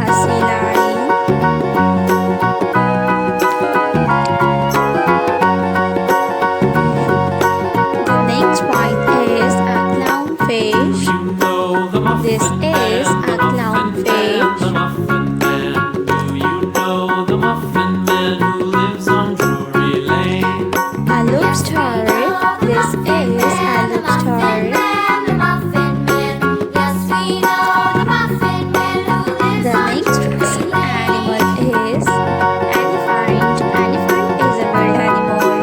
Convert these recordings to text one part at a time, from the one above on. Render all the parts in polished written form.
a sea lion. The next one is a clownfish. This is a clownfish. A lobster. This is a lobster. The next sea animal is elephant. Elephant is a wild animal.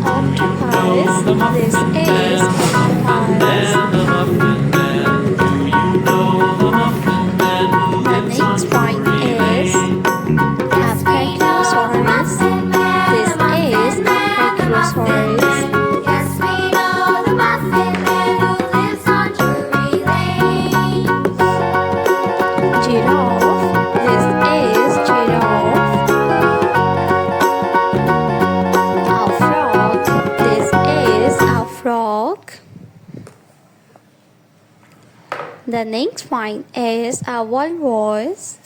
Octopus. This is octopus. The next one is a brachiosaurus. This is a brachiosaurus. Giraffe. This is giraffe. A frog. This is a frog. The next one is a walrus.